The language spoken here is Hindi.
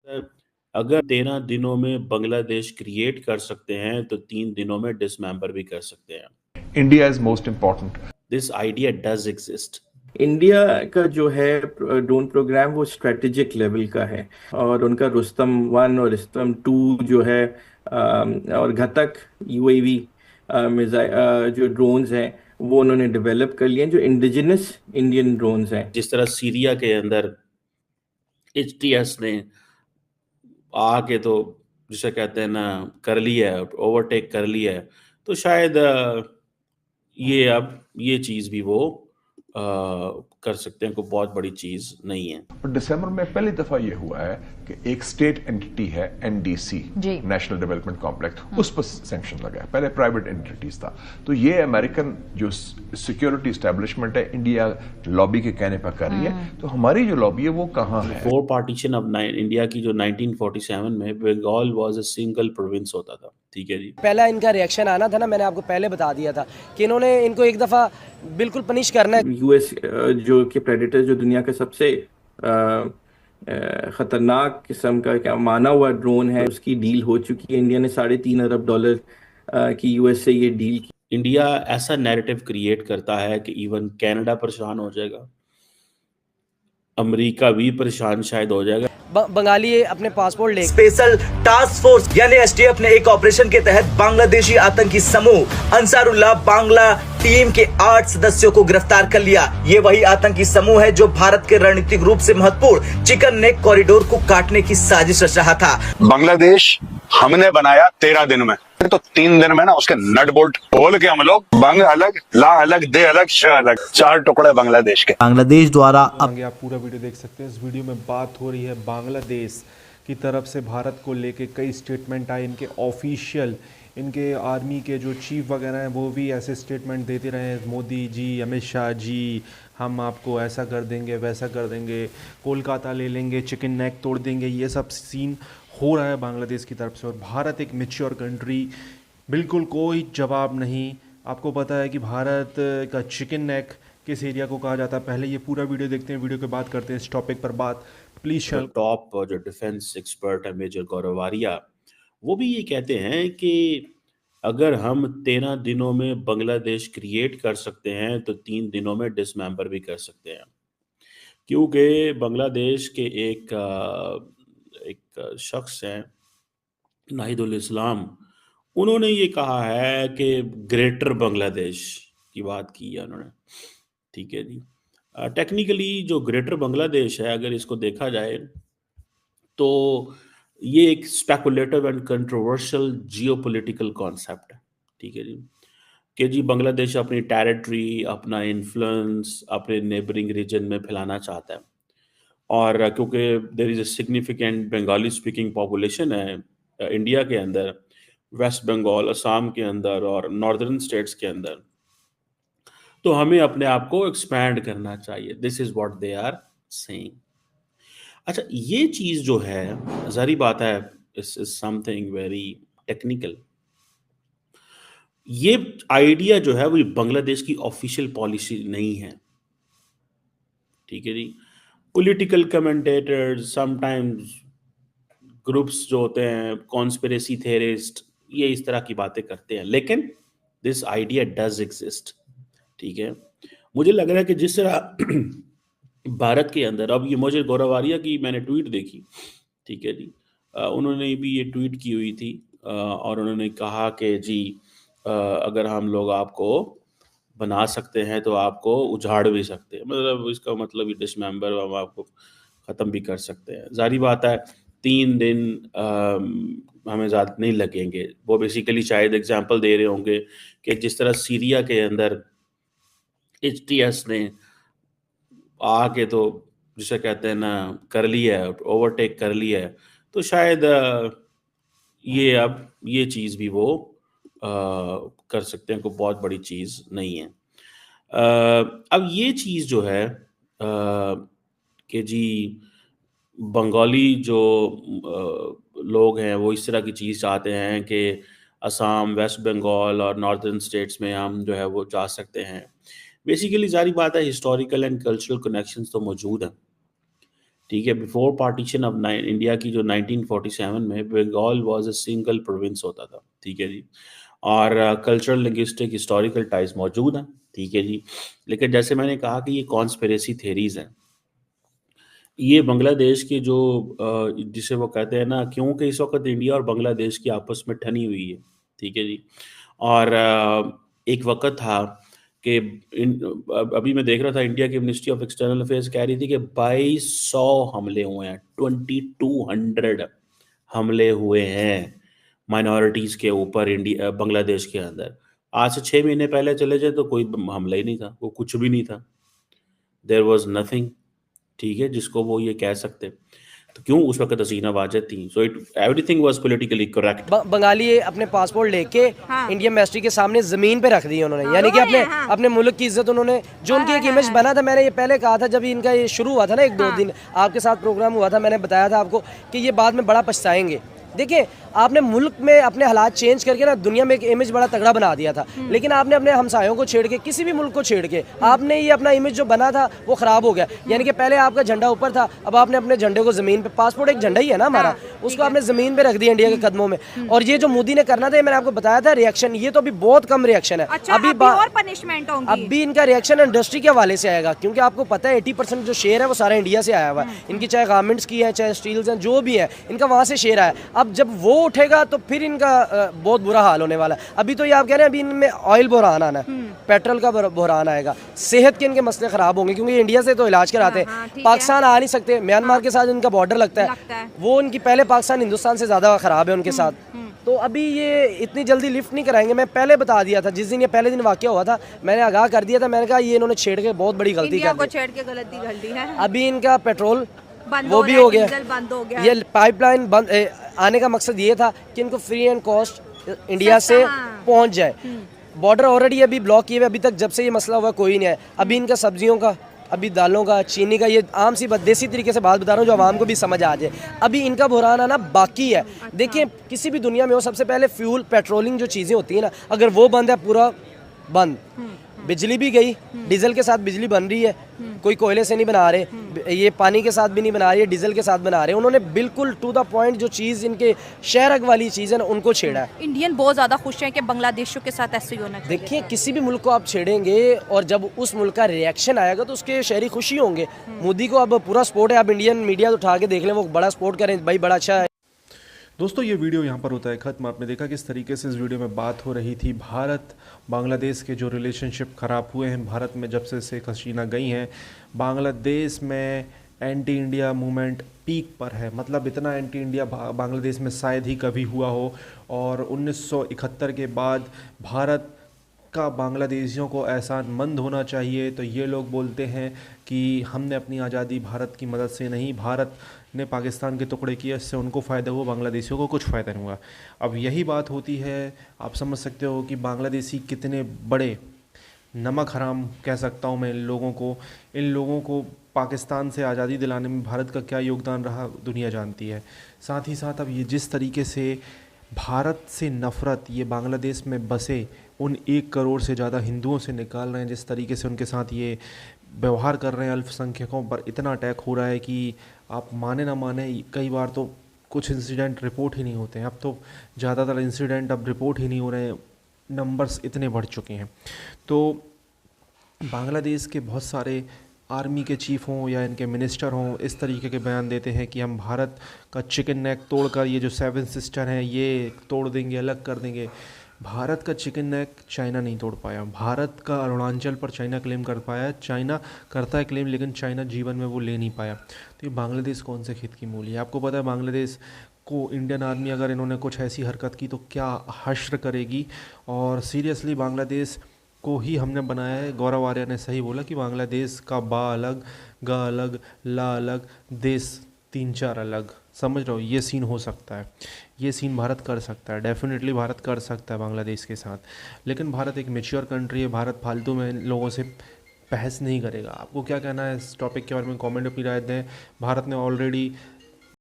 अगर 13 दिनों में बांग्लादेश क्रिएट कर सकते हैं तो 3 दिनों में डिसमेंबर भी कर सकते हैं। India is most important. This idea does exist. India का जो है ड्रोन प्रोग्राम वो स्ट्रेटेजिक लेवल का है, और उनका रुस्तम 1 और रुस्तम 2 जो है, और घटक यूएवी मिसाइल जो ड्रोन्स हैं वो उन्होंने डेवलप कर लिए हैं, जो इंडिजिनस इंडियन ड्रोन्स हैं। जिस तरह सीरिया के अंदर एचटीएस ने आके तो जिसे कहते हैं ना कर लिया है, ओवरटेक कर लिया है, तो शायद ये अब ये चीज भी वो कर सकते हैं। कोई बहुत बड़ी चीज नहीं है। और दिसंबर में पहली दफा ये हुआ है कि एक स्टेट एंटिटी है एनडीसी, नेशनल डेवलपमेंट कॉम्प्लेक्स, उस पर सैंक्शन लगा है। पहले प्राइवेट एंटिटीज था। तो ये अमेरिकन जो सिक्योरिटी एस्टेब्लिशमेंट है इंडिया लॉबी के कहने पर कर रही है। तो हमारी जो लॉबी है वो कहाँ है? बिफोर पार्टीशन ऑफ इंडिया की जो 1947 में Bengal was a single province होता था। ठीक है जी। पहला इनका रिएक्शन आना था ना, मैंने आपको पहले बता दिया था कि इन्होंने इनको एक दफा बिल्कुल पनिश करना है। यूएस जो कि प्रेडेटर, जो दुनिया का सबसे खतरनाक किस्म का क्या माना हुआ ड्रोन है, उसकी डील हो चुकी है। इंडिया ने $3.5 अरब की यूएस से ये डील की। इंडिया ऐसा नैरेटिव क्रिएट करता है कि इवन कनाडा परेशान हो जाएगा, अमेरिका भी परेशान शायद हो जाएगा। बंगाली अपने पासपोर्ट ले स्पेशल टास्क फोर्स यानी एसटीएफ ने एक ऑपरेशन के तहत बांग्लादेशी आतंकी समूह अंसारुल्लाह बांग्ला टीम के 8 सदस्यों को गिरफ्तार कर लिया। ये वही आतंकी समूह है जो भारत के रणनीतिक रूप से महत्वपूर्ण चिकन नेक कॉरिडोर को काटने की साजिश रच रहा था। बांग्लादेश हमने बनाया 13 दिन में, तो 3 दिन में ना उसके नट बोल्ट खोल के हम लोग बंग अलग, ला अलग, दे अलग, श अलग, 4 टुकड़े बांग्लादेश के। बांग्लादेश द्वारा आप पूरा वीडियो देख सकते हैं। इस वीडियो में बात हो रही है बांग्लादेश की तरफ से भारत को लेके कई स्टेटमेंट आए। इनके ऑफिशियल, इनके आर्मी के जो चीफ वगैरह हैं वो भी ऐसे स्टेटमेंट देते रहे, मोदी जी, अमित शाह जी, हम आपको ऐसा कर देंगे, वैसा कर देंगे, कोलकाता ले लेंगे, चिकन नेक तोड़ देंगे। ये सब सीन हो रहा है बांग्लादेश की तरफ से। और भारत एक मैच्योर कंट्री, बिल्कुल कोई जवाब नहीं। आपको पता है कि भारत का चिकन नेक किस एरिया को कहा जाता है। पहले ये पूरा वीडियो देखते हैं, वीडियो के बाद करते हैं इस टॉपिक पर बात। प्लीज टॉप जो डिफेंस एक्सपर्ट है मेजर गौरव आर्या, वो भी ये कहते हैं कि अगर हम 13 दिनों में बांग्लादेश क्रिएट कर सकते हैं तो 3 दिनों में डिसमेंबर भी कर सकते हैं। क्योंकि बांग्लादेश के एक शख्स हैं नाहिदुल इस्लाम, उन्होंने ये कहा है कि ग्रेटर बांग्लादेश की बात की है उन्होंने। ठीक है जी। टेक्निकली जो ग्रेटर बांग्लादेश है, अगर इसको देखा जाए तो ये एक speculative and controversial geopolitical concept है। ठीक है जी, कि जी बांग्लादेश अपनी टेरिटरी, अपना इन्फ्लुएंस अपने नेबरिंग रीजन में फैलाना चाहता है। और क्योंकि there is a significant Bengali speaking population है इंडिया के अंदर, वेस्ट बंगाल, असम के अंदर और नॉर्दर्न स्टेट्स के अंदर, तो हमें अपने आप को एक्सपैंड करना चाहिए। This is what they are saying. अच्छा, ये चीज जो है, जारी बात है, इस इज समथिंग वेरी टेक्निकल। ये आइडिया जो है वो बांग्लादेश की ऑफिशियल पॉलिसी नहीं है। ठीक है जी। पॉलिटिकल कमेंटेटर्स, समटाइम्स ग्रुप्स जो होते हैं, कॉन्स्पिरेसी थेरिस्ट, ये इस तरह की बातें करते हैं, लेकिन दिस आइडिया डज एग्जिस्ट। ठीक है, मुझे लग रहा है कि जिस तरह भारत के अंदर, अब ये मुझे गौरव आर्या की मैंने ट्वीट देखी, ठीक है जी, उन्होंने भी ये ट्वीट की हुई थी और उन्होंने कहा कि जी अगर हम लोग आपको बना सकते हैं तो आपको उजाड़ भी सकते हैं, मतलब इसका मतलब डिसमेंबर हम आपको ख़त्म भी कर सकते हैं। जारी बात है 3 दिन हमें ज़्यादा नहीं लगेंगे। वो बेसिकली शायद एग्जांपल दे रहे होंगे कि जिस तरह सीरिया के अंदर एचटीएस ने आके तो जिसे कहते हैं ना कर लिया है, ओवरटेक कर लिया है, तो शायद ये अब ये चीज़ भी वो कर सकते हैं। कोई बहुत बड़ी चीज़ नहीं है। अब ये चीज़ जो है कि जी बंगाली जो लोग हैं वो इस तरह की चीज़ चाहते हैं कि असम, वेस्ट बंगाल और नॉर्दर्न स्टेट्स में हम जो है वो जा सकते हैं। बेसिकली जारी बात है, हिस्टोरिकल एंड कल्चरल कनेक्शंस तो मौजूद हैं, ठीक है, बिफोर पार्टीशन ऑफ इंडिया की जो 1947 में Bengal was a single province होता था, ठीक है जी। और कल्चरल, लिंग्विस्टिक, हिस्टोरिकल टाइज मौजूद हैं, ठीक है जी। लेकिन जैसे मैंने कहा कि ये कॉन्स्पिरेसी थेरीज हैं, ये बांग्लादेश के जो जिसे वो कहते हैं ना, क्योंकि इस वक्त इंडिया और बांग्लादेश की आपस में ठनी हुई है, ठीक है जी। और एक वक्त था कि अभी मैं देख रहा था, इंडिया की मिनिस्ट्री ऑफ एक्सटर्नल अफेयर्स कह रही थी कि 2200 हमले हुए हैं, 2200 हमले हुए हैं माइनॉरिटीज़ के ऊपर इंडिया बांग्लादेश के अंदर। आज से 6 महीने पहले चले जाए तो कोई हमला ही नहीं था, वो कुछ भी नहीं था, देयर वॉज नथिंग, ठीक है, जिसको वो ये कह सकते। तो क्यों उस वक्त हसीना वाजद थी, so it everything was politically correct. Bengali अपने पासपोर्ट लेके इंडियन मिनिस्ट्री के सामने जमीन पे रख दी उन्होंने, यानी कि अपने मुल्क की इज्जत उन्होंने, जो उनकी एक इमेज बना था, मैंने ये पहले कहा था जब इनका ये शुरू हुआ था ना, 1-2 दिन आपके साथ प्रोग्राम हुआ था, मैंने बताया था आपको कि ये बाद में बड़ा पछताएंगे। देखिए, आपने मुल्क में अपने हालात चेंज करके ना दुनिया में एक इमेज बड़ा तगड़ा बना दिया था, लेकिन आपने अपने हमसायों को छेड़ के, किसी भी मुल्क को छेड़ के, आपने ये अपना इमेज जो बना था वो खराब हो गया। यानी कि पहले आपका झंडा ऊपर था, अब आपने अपने झंडे को जमीन पे, पासपोर्ट एक झंडा ही है ना हमारा, उसको आपने जमीन पे रख दिया इंडिया के कदमों में। और ये जो मोदी ने करना था, मैंने आपको बताया था रिएक्शन, ये तो अभी बहुत कम रिएक्शन है। अच्छा, अभी और पनिशमेंट होंगी। अभी इनका रिएक्शन इंडस्ट्री के हवाले से आएगा, क्योंकि आपको पता है 80% जो शेयर है वो सारा इंडिया से आया हुआ है। इनकी चाहे गारमेंट्स की है, चाहे स्टील्स हैं, जो भी है, इनका वहाँ से शेयर आया। अब जब वो उठेगा तो फिर इनका बहुत बुरा हाल होने वाला है। अभी तो ये आप कह रहे हैं, अभी इनमें ऑयल बहरान आना है, पेट्रोल का बहरान आएगा, सेहत के इनके मसले खराब होंगे, क्योंकि इंडिया से तो इलाज कराते हैं, पाकिस्तान आ नहीं सकते, म्यांमार के साथ इनका बॉर्डर लगता है, वो इनकी पहले पाकिस्तान हिंदुस्तान से ज़्यादा ख़राब है उनके साथ। तो अभी ये इतनी जल्दी लिफ्ट नहीं कराएंगे। मैं पहले बता दिया था, जिस दिन ये पहले दिन वाक़या हुआ था, मैंने आगाह कर दिया था, मैंने कहा ये इन्होंने छेड़ के बहुत बड़ी गलती कर दी है। अभी इनका पेट्रोल वो भी हो गया, बंद हो गया। ये पाइपलाइन बंद आने का मकसद ये था कि इनको फ्री एंड कॉस्ट इंडिया से पहुंच जाए। बॉर्डर ऑलरेडी अभी ब्लॉक किए हुए, अभी तक जब से ये मसला हुआ कोई नहीं है। अभी इनका सब्जियों का, अभी दालों का, चीनी का, ये आम सी देसी तरीके से बात बता रहा हूँ जो आवाम को भी समझ आ जाए, अभी इनका बुहरान आना बाकी है। देखिए, किसी भी दुनिया में हो, सबसे पहले फ्यूल, पेट्रोलिंग जो चीज़ें होती हैं ना, अगर वो बंद है, पूरा बंद, बिजली भी गई, डीजल के साथ बिजली बन रही है, कोई कोयले से नहीं बना रहे, ये पानी के साथ भी नहीं बना रही है, डीजल के साथ बना रहे हैं। उन्होंने बिल्कुल टू द पॉइंट जो चीज़ इनके शहरक वाली चीज़ है ना, उनको छेड़ा है। इंडियन बहुत ज़्यादा खुश हैं कि बांग्लादेशियों के साथ ऐसे ही होना चाहिए। देखिए, किसी भी मुल्क को आप छेड़ेंगे और जब उस मुल्क का रिएक्शन आएगा तो उसके शहरी खुशी होंगे। मोदी को अब पूरा सपोर्ट है, आप इंडियन मीडिया उठा के देख लें, वो बड़ा सपोर्ट करें, भाई बड़ा अच्छा है। दोस्तों, ये वीडियो यहाँ पर होता है ख़त्म। आपने देखा किस तरीके से इस वीडियो में बात हो रही थी भारत बांग्लादेश के जो रिलेशनशिप ख़राब हुए हैं, भारत में जब से शेख हसीना गई हैं, बांग्लादेश में एंटी इंडिया मूवमेंट पीक पर है। मतलब इतना एंटी इंडिया बांग्लादेश में शायद ही कभी हुआ हो। और 1971 के बाद भारत का बांग्लादेशियों को एहसानमंद होना चाहिए। तो ये लोग बोलते हैं कि हमने अपनी आज़ादी भारत की मदद से नहीं, भारत ने पाकिस्तान के टुकड़े किए, इससे उनको फ़ायदा हुआ, बांग्लादेशियों को कुछ फ़ायदा नहीं हुआ। अब यही बात होती है, आप समझ सकते हो कि बांग्लादेशी कितने बड़े नमक हराम कह सकता हूँ मैं इन लोगों को पाकिस्तान से आज़ादी दिलाने में भारत का क्या योगदान रहा, दुनिया जानती है। साथ ही साथ अब ये जिस तरीके से भारत से नफ़रत ये बांग्लादेश में बसे उन 1 करोड़ से ज़्यादा हिंदुओं से निकाल रहे हैं, जिस तरीके से उनके साथ ये व्यवहार कर रहे हैं, अल्पसंख्यकों पर इतना अटैक हो रहा है कि आप माने ना माने, कई बार तो कुछ इंसिडेंट रिपोर्ट ही नहीं होते हैं। अब तो ज़्यादातर इंसिडेंट अब रिपोर्ट ही नहीं हो रहे हैं, नंबर्स इतने बढ़ चुके हैं। तो बांग्लादेश के बहुत सारे आर्मी के चीफ हों या इनके मिनिस्टर हों, इस तरीके के बयान देते हैं कि हम भारत का चिकन नेक तोड़कर ये जो 7 सिस्टर हैं ये तोड़ देंगे, अलग कर देंगे। भारत का चिकन नेक चाइना नहीं तोड़ पाया, भारत का अरुणाचल पर चाइना क्लेम कर पाया, चाइना करता है क्लेम, लेकिन चाइना जीवन में वो ले नहीं पाया। तो ये बांग्लादेश कौन से खेत की मूली है? आपको पता है बांग्लादेश को इंडियन आर्मी अगर इन्होंने कुछ ऐसी हरकत की तो क्या हश्र करेगी। और सीरियसली बांग्लादेश को ही हमने बनाया है। गौरव आर्या ने सही बोला कि बांग्लादेश का बा अलग, गा अलग, ला अलग, देश 3-4 अलग। समझ रहे हो, ये सीन हो सकता है, ये सीन भारत कर सकता है, डेफिनेटली भारत कर सकता है बांग्लादेश के साथ। लेकिन भारत एक मैच्योर कंट्री है, भारत फालतू में लोगों से बहस नहीं करेगा। आपको क्या कहना है इस टॉपिक के बारे में? कमेंट में अपनी राय दें। भारत ने ऑलरेडी